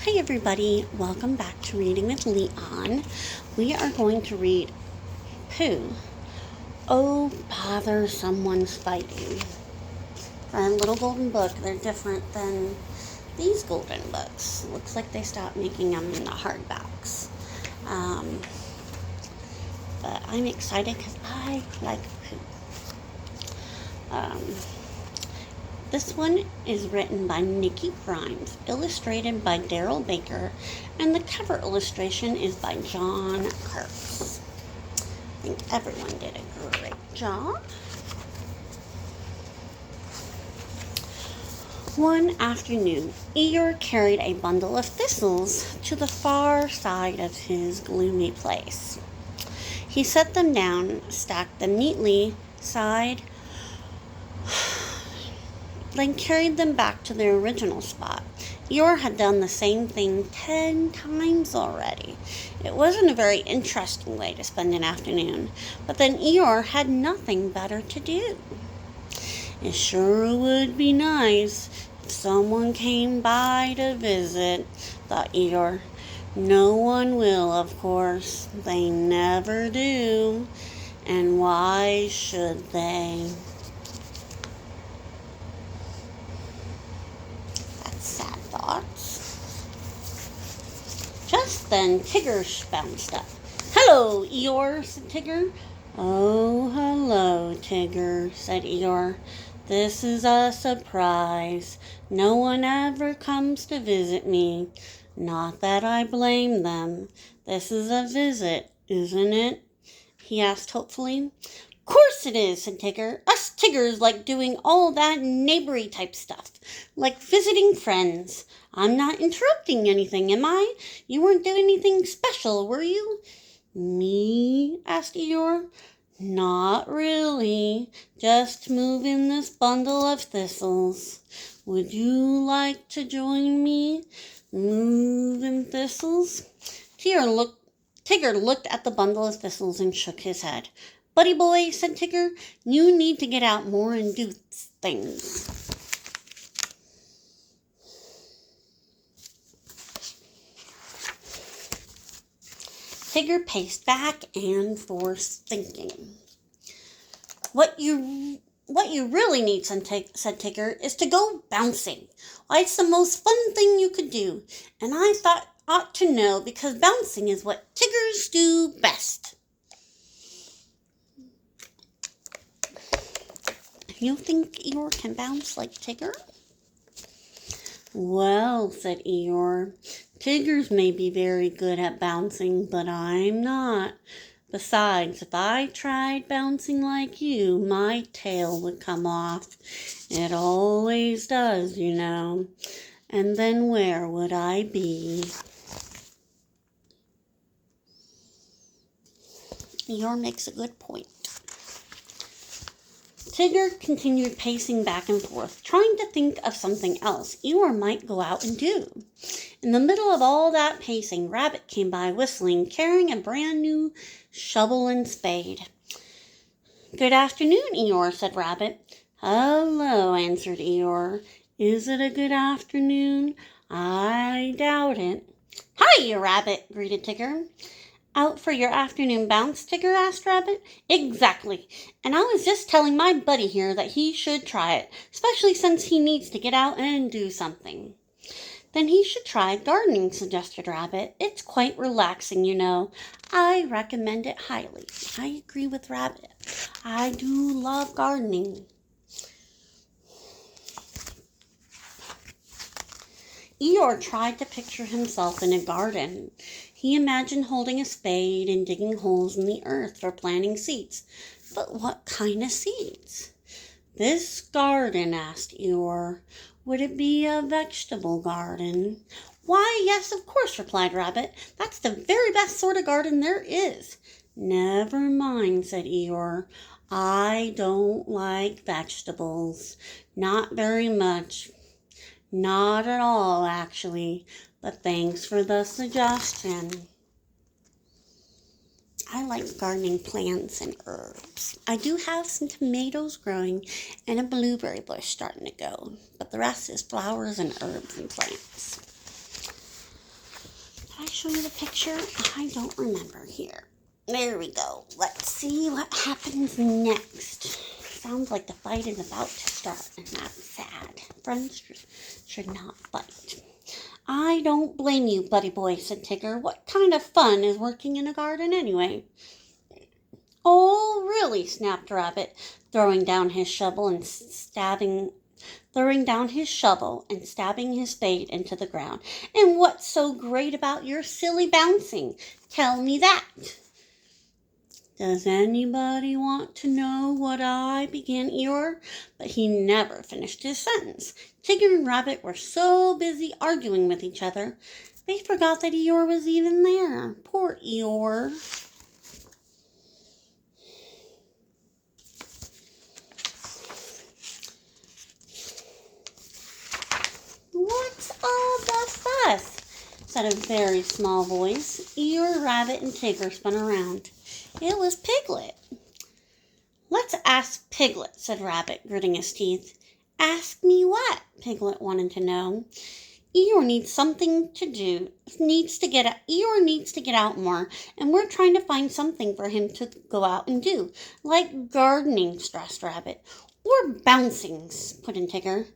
Hi everybody, welcome back to Reading with Leon. We are going to read Pooh. Oh, bother, someone's fighting. A little golden book. They're different than these golden books. Looks like they stopped making them in the hardbacks. But I'm excited because I like Pooh. This one is written by Nikki, illustrated by Darrell, and the cover illustration is by John Kurtz. I think everyone did a great job. One afternoon, Eeyore carried a bundle of thistles to the far side of his gloomy place. He set them down, stacked them neatly, sighed, then carried them back to their original spot. Eeyore had done the same thing 10 times already. It wasn't a very interesting way to spend an afternoon, but then Eeyore had nothing better to do. It sure would be nice if someone came by to visit, thought Eeyore. No one will, of course. They never do. And why should they? Sad thoughts. Just then, Tigger bounced up. "Hello, Eeyore," said Tigger. "Oh, hello, Tigger," said Eeyore. "This is a surprise. No one ever comes to visit me. Not that I blame them. This is a visit, isn't it?" he asked hopefully. "Course it is," said Tigger. "Us Tiggers like doing all that neighbory type stuff, like visiting friends. I'm not interrupting anything, am I? You weren't doing anything special, were you?" "Me?" asked Eeyore. "Not really. Just moving this bundle of thistles. Would you like to join me moving thistles?" Tigger looked at the bundle of thistles and shook his head. "Buddy boy," said Tigger, "you need to get out more and do things." Tigger paced back and forth thinking. What you really need," said Tigger, "is to go bouncing. Why, it's the most fun thing you could do, and I thought ought to know because bouncing is what Tiggers do best." "You think Eeyore can bounce like Tigger?" "Well," said Eeyore, "Tiggers may be very good at bouncing, but I'm not. Besides, if I tried bouncing like you, my tail would come off. It always does, you know. And then where would I be?" Eeyore makes a good point. Tigger continued pacing back and forth, trying to think of something else Eeyore might go out and do. In the middle of all that pacing, Rabbit came by whistling, carrying a brand new shovel and spade. "Good afternoon, Eeyore," said Rabbit. "Hello," answered Eeyore. "Is it a good afternoon? I doubt it." "Hiya, Rabbit," greeted Tigger. "Out for your afternoon bounce, Tigger?" asked Rabbit. "Exactly. And I was just telling my buddy here that he should try it, especially since he needs to get out and do something." "Then he should try gardening," suggested Rabbit. "It's quite relaxing, you know. I recommend it highly." I agree with Rabbit. I do love gardening. Eeyore tried to picture himself in a garden. He imagined holding a spade and digging holes in the earth for planting seeds. But what kind of seeds? "This garden," asked Eeyore, "would it be a vegetable garden?" "Why, yes, of course," replied Rabbit. "That's the very best sort of garden there is." "Never mind," said Eeyore. "I don't like vegetables. Not very much. Not at all, actually. But thanks for the suggestion." I like gardening plants and herbs. I do have some tomatoes growing and a blueberry bush starting to go, but the rest is flowers and herbs and plants. show you the picture? I don't remember here. There we go. Let's see what happens next. Sounds like the fight is about to start, and that's sad. Friends should not fight. I don't blame you, buddy boy, said Tigger. What kind of fun is working in a garden anyway? Oh, really, snapped Rabbit, throwing down his shovel and stabbing his spade into the ground. And what's so great about your silly bouncing? Tell me that. Does anybody want to know what I began Eeyore? But he never finished his sentence. Tigger and Rabbit were so busy arguing with each other, they forgot that Eeyore was even there. Poor Eeyore. What's all the fuss? Said a very small voice. Eeyore, Rabbit, and Tigger spun around. It was Piglet. Let's ask Piglet, said Rabbit, gritting his teeth. Ask me what? Piglet wanted to know. Eeyore needs something to do. Eeyore needs to get out more, and we're trying to find something for him to go out and do, like gardening, stressed Rabbit. Or bouncing, put in Tigger.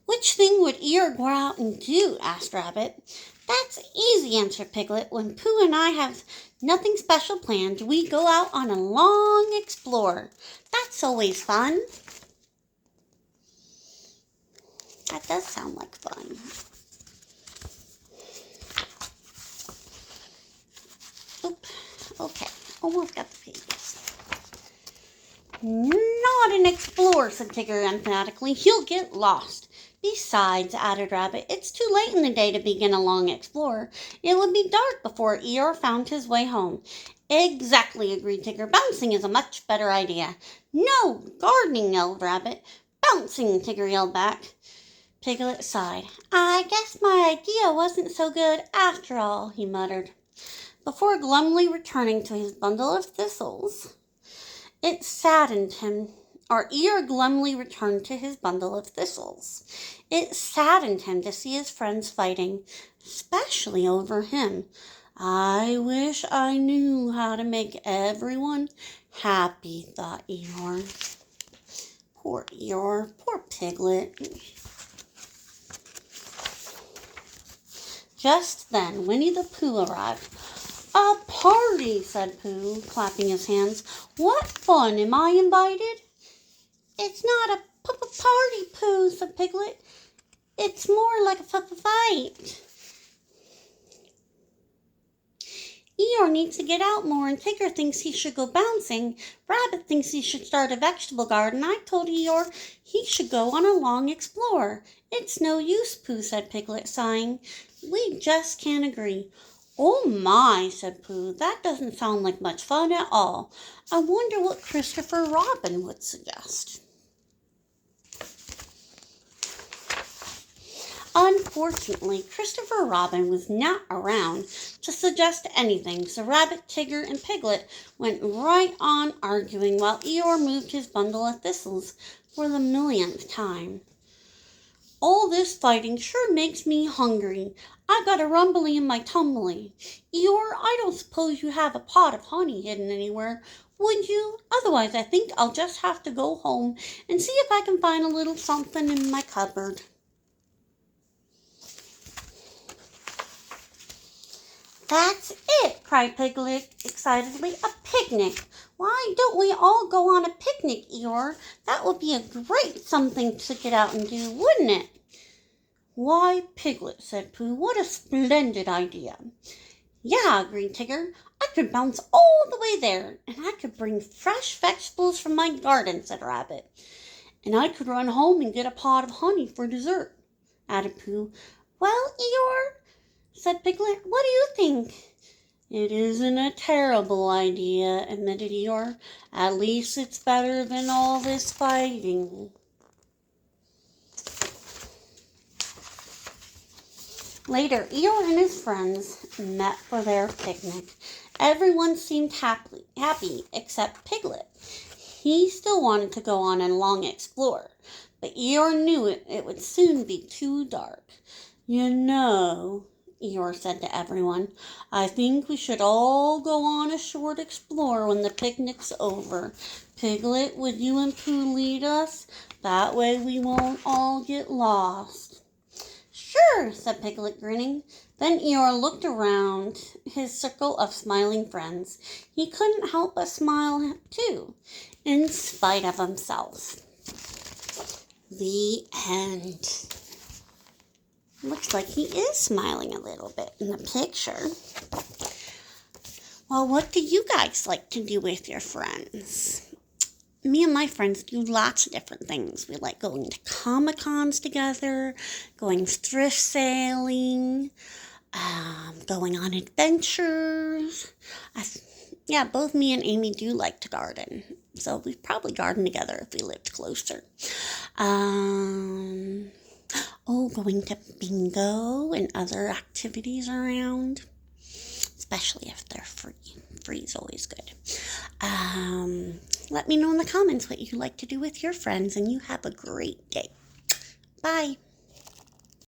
Which thing would Eeyore go out and do? Asked Rabbit. That's easy, answered Piglet. When Pooh and I have nothing special planned, we go out on a long explore. That's always fun. That does sound like fun. Oop. Okay, almost got the pages. Not an explorer, said Tigger emphatically. He'll get lost. Besides, added Rabbit, it's too late in the day to begin a long explore. It would be dark before Eeyore found his way home. Exactly, agreed Tigger. Bouncing is a much better idea. No, gardening, yelled Rabbit. Bouncing, Tigger yelled back. Piglet sighed. I guess my idea wasn't so good after all, he muttered, before glumly returning to his bundle of thistles. Eeyore glumly returned to his bundle of thistles. It saddened him to see his friends fighting, especially over him. I wish I knew how to make everyone happy, thought Eeyore. Poor Eeyore, poor Piglet. Just then, Winnie the Pooh arrived. A party, said Pooh, clapping his hands. What fun! Am I invited? It's not a party, Pooh, said Piglet. It's more like a fight. Eeyore needs to get out more, and Tigger thinks he should go bouncing. Rabbit thinks he should start a vegetable garden. I told Eeyore he should go on a long explore. It's no use, Pooh, said Piglet, sighing. We just can't agree. Oh my, said Pooh, that doesn't sound like much fun at all. I wonder what Christopher Robin would suggest. Unfortunately, Christopher Robin was not around to suggest anything, so Rabbit, Tigger, and Piglet went right on arguing while Eeyore moved his bundle of thistles for the millionth time. All this fighting sure makes me hungry. I got a rumbly in my tumbly. Eeyore, I don't suppose you have a pot of honey hidden anywhere, would you? Otherwise, I think I'll just have to go home and see if I can find a little something in my cupboard. That's it, cried Piglet excitedly. A picnic. Why don't we all go on a picnic, Eeyore? That would be a great something to get out and do, wouldn't it? Why, Piglet, said Pooh, what a splendid idea. Yeah, agreed Tigger. I could bounce all the way there, and I could bring fresh vegetables from my garden, said Rabbit. And I could run home and get a pot of honey for dessert, added Pooh. Well, Eeyore, said Piglet, what do you think? It isn't a terrible idea, admitted Eeyore. At least it's better than all this fighting. Later, Eeyore and his friends met for their picnic. Everyone seemed happy except Piglet. He still wanted to go on a long explore, but Eeyore knew it would soon be too dark. You know, Eeyore said to everyone. I think we should all go on a short explore when the picnic's over. Piglet, would you and Pooh lead us? That way we won't all get lost. Sure, said Piglet, grinning. Then Eeyore looked around his circle of smiling friends. He couldn't help but smile, too, in spite of himself. The end. Looks like he is smiling a little bit in the picture. Well, what do you guys like to do with your friends? Me and my friends do lots of different things. We like going to Comic-Cons together, going thrift sailing, going on adventures. Both me and Amy do like to garden. So we'd probably garden together if we lived closer. Going to bingo and other activities around, especially if they're free. Free is always good. Let me know in the comments what you like to do with your friends, and you have a great day. Bye.